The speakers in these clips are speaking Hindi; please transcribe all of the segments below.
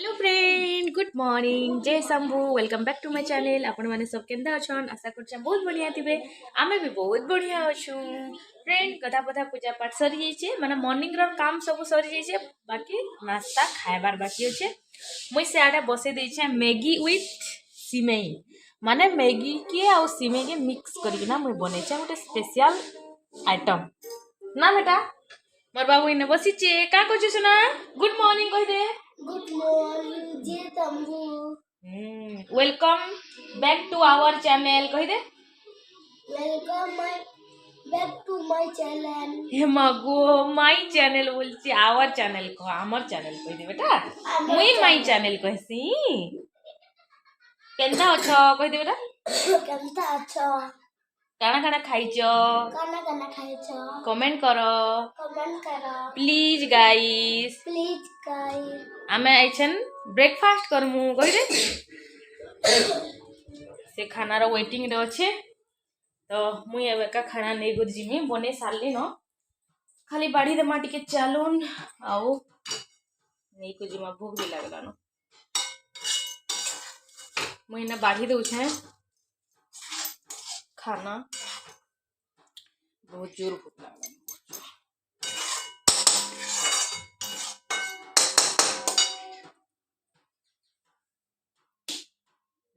हेलो फ्रेंड, गुड मॉर्निंग, जय Shambhu. Welcome back to my channel. आपण माने सब केंदा अछन? आशा करछा बहुत बढ़िया थिबे। आमे भी बहुत बढ़िया अछु। फ्रेंड, गधा पधा पूजा पाठ सरी जाइछे, माने मॉर्निंग रो काम सब सरी जाइछे, बाकी नाश्ता खाइबार बाकी अछि। मुई से आडे बसे दैछे मैगी विथ सिमेई, माने मैगी के आ सिमेई के मिक्स करी ना मुई बनेछे गोटे स्पेशल आइटम ना बेटा। मोर बाबू इने बसिचे, का कहछु सुना? गुड मॉर्निंग कह दे। गुड मॉर्निंग जय तंबू। Welcome back to our channel कह दे। Welcome back to my channel. हे मागो माय चैनल बोलছি आवर चैनल को आमर चैनल कह दे बेटा। मुई माय चैनल कहसी। केनता अछ कह दे बेटा। केनता अछ? काना काना खाइछो? काना काना खाइछो? कमेंट करो। कमेंट करो प्लीज गाइस। Please guys. आमे आइछन ब्रेकफास्ट करमु कह दे। से खाना रो वेटिंग रे अच्छे, तो मुई एबे का खाना नै गुर जिमी बने सारली न, खाली बाड़ी दे माटी के चालून आउ नै को जिमा भूख भी लागला न। मुई ना बाढ़ी दउ छे खाना, बहुत जोर भूख लागला।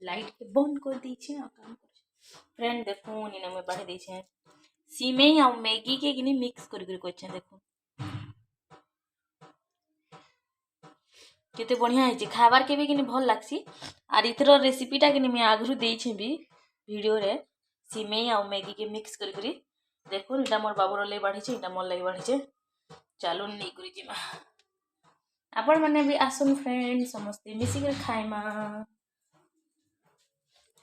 लाइट के बंद कर दी छे आ काम कर। फ्रेंड देखो नीना में बाढ़ी दी छे सिमेई आ मैगी के किनी मिक्स कर कर कोछे। देखो केते बढ़िया है जे खाबार के भी किनी भल लागसी। आर इथरो रेसिपीटा किनी मैं आगरु देई छे भी वीडियो रे, सिमेई आ मैगी के मिक्स कर करी। देखो इटा मोर बाबूर ले बाढ़ी छे, इटा मोर ले बाढ़ी छे। चालू नै करी जिमा, आपण माने भी आसन फ्रेंड, समस्ते मिसी कर खाइमा।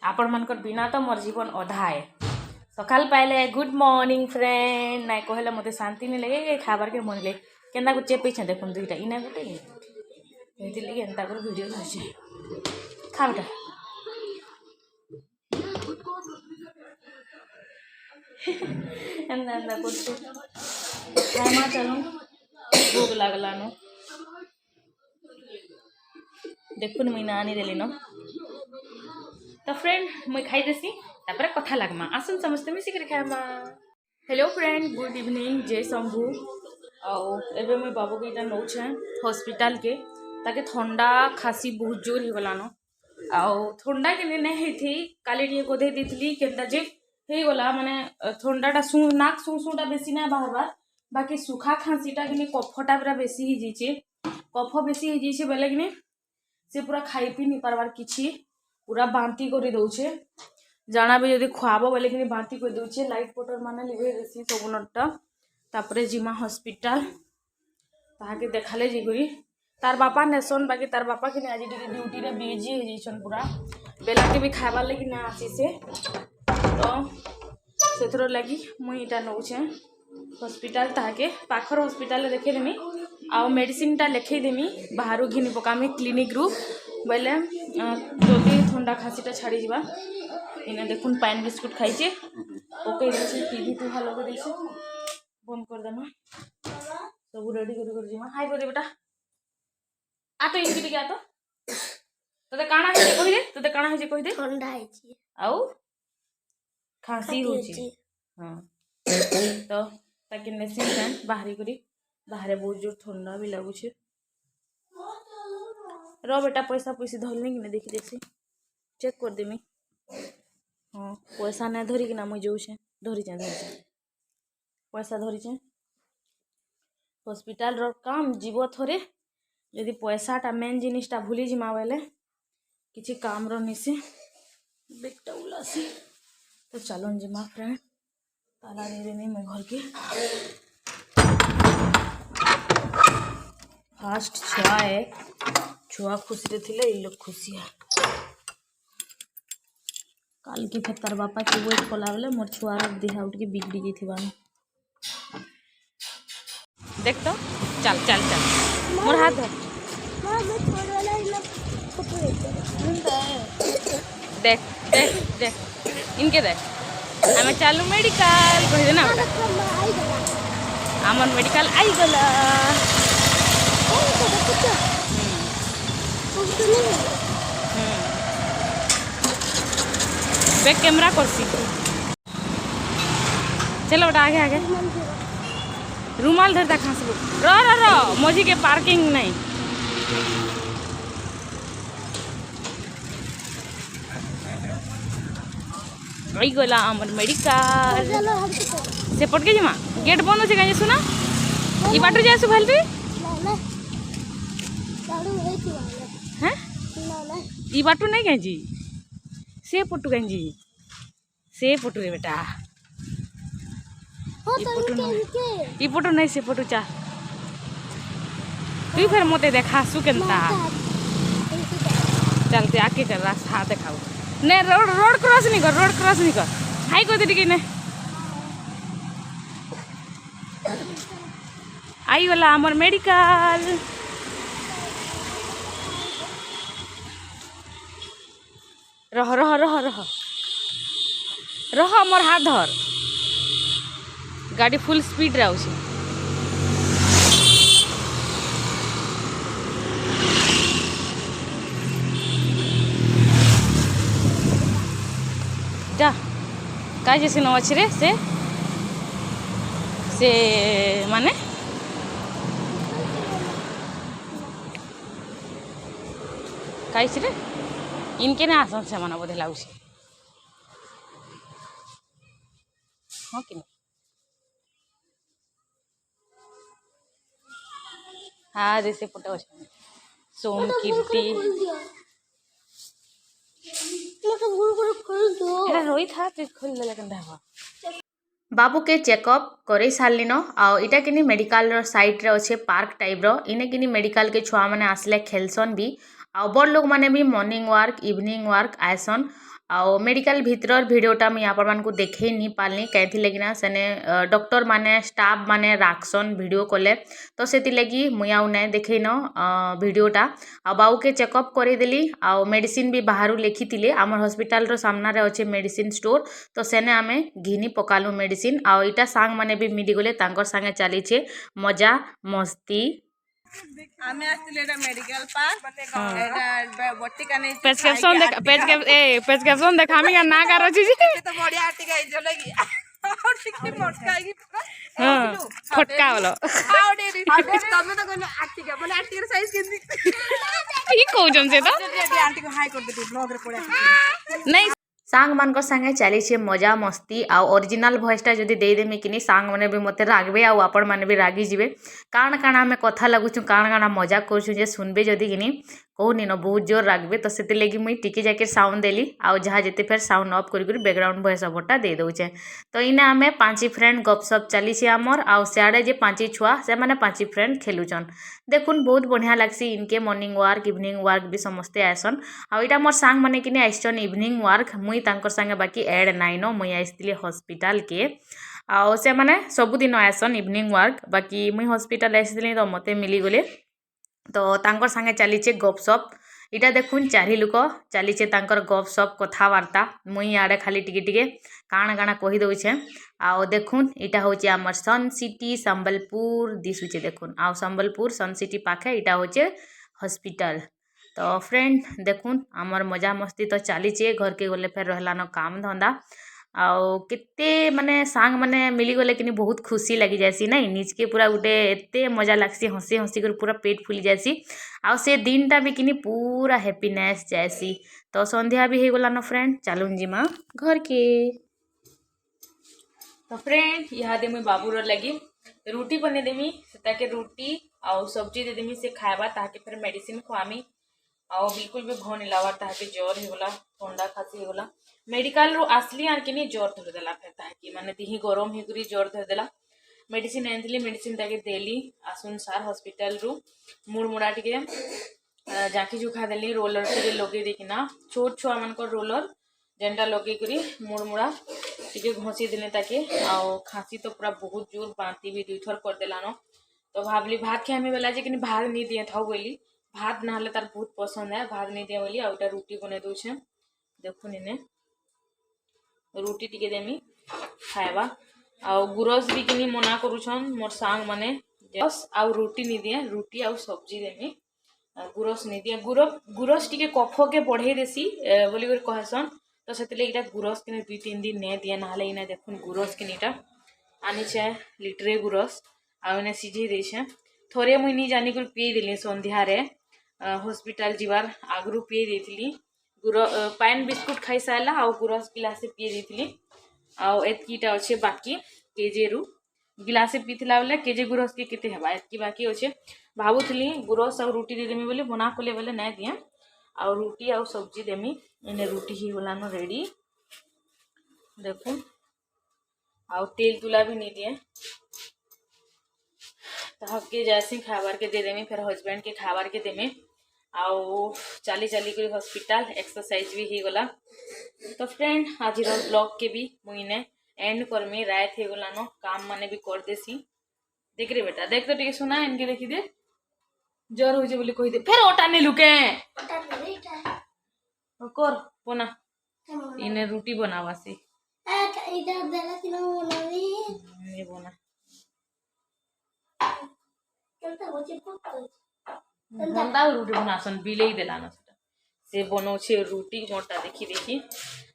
आपण मानकर बिना तो मोर जीवन अधा है। सकाल पाइले गुड मॉर्निंग फ्रेंड नाइ कहले मते शांति नहीं लगे, खाबार के मन ले केनता को चेपे छे। देखुन दुईटा इना गोटे एति लगे एंता कर वीडियो होछे। खा बेटा। एंदा एंदा करछे खाइमा। चलो भूख लागला न, देखुन मुई ना आनी देली न। तो फ्रेंड मुई खाई देसी, तापर कथा लागमा। आसन समस्त मिसी कर खाइमा। हेलो फ्रेंड, गुड इवनिंग, जय शंभू। आउ एबे मुई बाबू के इटा नौ छे हॉस्पिटल के, ताके ठंडा खासी बहुत जोर हो गला न। आउ ठंडा के नै हेथी काली टिए गोधे दिथली केनता जे हे गला, माने ठंडाटा सु नाक सुटा बेसी ना बाहरबार, बाकी सुखा खांसीटा किने कफटा पूरा बेसी ही जिचे। कफ बेसी ही जिचे बेले किने से पूरा खाई पी नि पारबार किछि, पूरा बांती करि दउछे। जाना भी जदि खुआबो बेले किने बांती कर दउछे। लाइट पटर माने लिभे देसी सब नटा, तापरे जिमा हॉस्पिटल ताके देखाले जिगरी। तार बापा नेसन, बाकी तार बापा किने आज ड्यूटी रे बिजी हो जइछन पूरा, बेला के भी खाइबार लगी ना आसी से। तो सेथरो लगी मुई इटा नौ छे हॉस्पिटल, ताके पाखर हॉस्पिटल देखे देमी आउ मेडिसिन टा लिखे देमी, बाहर घिनी पकामी क्लिनिक रु बोले जल्दी ठंडा खासीटा छाड़ी जावा। इने देखुन पान बिस्कुट खाइछे, ओके देछे, टीवी टू हालो कर देछे, बंद कर देना। सब रेडी कर जिमा। हाय बोले बेटा आ तो इनकी टिके आ तो तते काना है जे कहि दे, तते काना है जे कहि दे। ठंडा है जी आउ खांसी होची। हां तो ताके नेसिन फैन बाहरी करी, बाहरे बहुत जोर ठंडा भी लागू छे। रो बेटा पैसा पैसे धरनी कि देखी देसी, चेक कर देमी। हाँ पैसा ना धरी कि ना मुई जाऊ छे, धरी छे पैसा धरी छे। हॉस्पिटल रो काम जीव थरे, यदि पैसाटा मेन जिनिसटा भूली जिमा बेले किछि काम रो निसे बेगटा उलासी। तो चलो जिमा फ्रेंड, ताला दे देनी मैं घर के। फास्ट छुआ है, छुआ खुशी थे ये लोग खुशी है। काल की फिर तार बापा के वेट कला बेले मोर छुआर देहा उठ के बिगड़ी जाइथिबा। देख तो चल चल चल मोर हाथ धर। देख देख देख इनके देख, आमे चालू मेडिकल कहि देना बेटा। आमन मेडिकल आई गला। बैक कैमरा करसी चलो बेटा आगे आगे रुमाल धरता कहाँ से रो मोजी के पार्किंग नहीं आई गला आमर मेडिकल से पट के जमा गेट बंद अच्छे कहीं सुना ई बाटर जासु भालती हैं ई बाटू नहीं कहीं जी से पटू कहीं जी से पटू रे बेटा ई पटू नहीं से पटू चा तू फिर मोते देखा सु केनता चलते आके चल रास्ता हाथ देखाओ ने रोड क्रॉस नहीं कर हाई को दे ने आई वाला हमर मेडिकल रह रह रह रह रह मोर हाथ धर गाड़ी फुल स्पीड रे आउछ जा का जैसे न अच्छे रे से माने कहीं रे इनके ना आसन से माना बोधे लगुच हाँ कि हाँ जैसे फोटो सोम कीर्ति रोई था तो खोल बाबू के चेकअप करे सारे न आटा कि मेडिकल साइड रे अच्छे पार्क टाइप रो इने कि मेडिकल के छुआ मैंने आसले खेलसन भी आ बड़ लोग मैंने भी मॉर्निंग वॉक इवनिंग वॉक आयसन आउ मेडिकल भितर भिडियोटा मुझे आपण मानक देखे नहीं पारनी कहीं लगी सेने डॉक्टर माने स्टाफ माने राखसन वीडियो कले तो से लगी मुई आउ नहीं देखे न भिडियोटा आ बाऊ के चेकअप करदेली आउ मेडिसिन भी बाहर लिखी आम हॉस्पिटल रो सामने अच्छे मेडिसिन स्टोर तो सेने आमे घिनी पकालु मेडिसिन आउ इटा सांग माने भी मिलीगले सांगे चलीछे मजा मस्ती आमे आस्तिले एटा मेडिकल पार्क एटा बट्टिका नै प्रेस्क्रिप्शन देख प्रेस्क्रिप्शन देख हामी का ना कर छी तो बढ़िया आर्टिका इजो लगी और ठीक मोटका की हां फटका वाला आउडे तमे तो कोन आर्टिका बोले आर्टिका साइज केंदी ई कहउजम से तो आर्टिका हाई कर दे ब्लॉग रे पड़े नहीं सांग मान संगे चली मजा मस्ती आउ ओरिजिनल वॉइसटा जदि देदेमी कि सांग मैंने भी मत रागबे आउ आपण मैंने भी रागी जीवे काण काण आम कथा लगुचु काण काण मजा करुँ सुनबे जदि कि कहूनी न बहुत जोर रागबे तो से लगी मुई टिके जाके साउंड देली आउ जहाँ जिते फेर साउंड ऑफ कर बैकग्राउंड वॉइस ओवरटा दे दौचे तो इना आम 5 फ्रेंड गपसप चली आमर आउ सियाड़े जे 5 छुआ से मैंने 5 फ्रेंड खेलुचन देखुन बहुत बढ़िया लगसी इनके मॉर्निंग वॉक इवनिंग वॉक भी समस्ते आसन आउ इटा मोर सांग मैंने कि आइसन इवनिंग वॉक मुई तांकर संगे बाकी एड नाइन मुई आइसली हॉस्पिटल के आउ से मैंने सबुदिन आसन इवनिंग वॉक बाकी मुई हॉस्पिटल आइसली तो मते मिलीगले तो तांकर संगे चलीचे गपसप इटा देखुन 4 लोक चलीचे तांकर गपसप कथबार्ता मुई आड़े खाली टिके काण काण कही दौचे आउ देखुन इटा होचे आमर सन सिटी संबलपुर दिशुचे देखुन आउ संबलपुर सन सिटी पाखे इटा होचे हॉस्पिटल तो फ्रेंड देखुन आमर मजा मस्ती तो चलीचे घर के गले फेर रहलान काम धंदा आउ केते माने सांग माने मिली गले कि बहुत खुशी लगी जासी नहीं निजके पूरा गोटे एते मजा लागसी हसी हसी कर पूरा पेट फुली जासी आउ से दिनटा भी कि पूरा हैप्पीनेस जासी तो संध्या भी हो गलान फ्रेंड चलुन जीमा घर के तो फ्रेंड यहाँ दे मुई बाबूर लगी रुटी बने देमी से रुटी आउ सब्जी दे देमी से खाएबा ताकि फिर मेडिसिन खुआमी आउ बिल्कुल भी भौ नहीं लावार ताकि ज्वर होगला ठंडा खासी होगला मेडिकल रू आसली आर कि ज्वर धरदेला फिर ताकि माने दिही गरम होकर ज्वर धरदेला मेडिसिन आनी मेडिसिन ताकि देली आसुन सार हॉस्पिटल रू मुड़ मुड़ा टिके जाखी जुखा देली रोलर टे लगे देखना छोट छुआ मान रोलर जेनटा लगे करी मुड़ मुड़ा टिके घसी देले ताकि आउ खांसी तो पूरा बहुत जोर बांती भी 2 थर कर देलानो तो भावली भात खाए बेला जे कि भात नहीं दिए था बोली भात ना तार बहुत पसंद है भात नहीं दिया बोली आउटा रुटी बने दौचे देखुन इने रुटी टिके देमी खाएबा आउ गुरस भी कि मना करुछन मोर सांग माने बस आउ रुटी नहीं दिए रुटी आउ सब्जी देमी गुरस नहीं दिए गुरस टी कफ के बढ़े देसी बोली कहसन तो से इटा गुरस के 2-3 दिन नहीं दिए ना इना देखुन गुरस के इटा आनीचे लिटरे गुरस आने सिझे देछे थोड़े मुई नहीं जानी कर पी देली संध्यारे हॉस्पिटल जीवार आगरू पी देती गुर पान बिस्कुट खाई सारा आ गुरस गिलासे पी देती आतकीटा अच्छे बाकी केजे रु गिलासे पीला बेले केजे गुरस के केते हेबा एतकी बाकी अच्छे भावुली गुरस आ रुटी देदेमी बोले बना कले बोले नहीं दिए आ रुटी आ सब्जी देमी इन्हें रुटी ही गलान रेडी देखो आ तेल तुला भी नहीं दिए तो जैसे खाबार के दे देमी फिर हस्बैंड के खाबार के देमी आउ चली चली कर हॉस्पिटल एक्सरसाइज भी हो गला तो फ्रेंड आज ब्लॉग के भी मुझे एंड करमी रात हो गलान काम माने भी कर देसी देख रे बेटा देख तो टे सुना इनके देखी दे जर हो बोली कही दे फिर ओटा नहीं लुके कर बना इन्हें रुटी बनावा से ये बना गंदा रुटी बनासन बिले ही देलान से बनौछे रुटी मोटा देखी देखी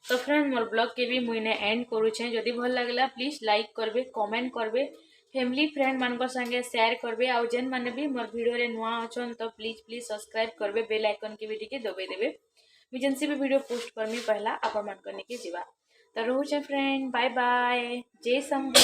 तो फ्रेंड मोर ब्लॉग के भी मुझे एंड करुचे जदि भल लगला प्लीज लाइक करबे कमेंट करबे फैमिली फ्रेंड मान संगे शेयर करबे आउ जेन माने भी मोर वीडियो रे नुआ अछन तो प्लीज सब्सक्राइब करबे बेल आइकन के भी टिके दबे देबे मुझे जेनसी भी वीडियो पोस्ट करमी पहला आपण मान करने के जीवा तो रोचे फ्रेंड बाय बाय जय शंभू।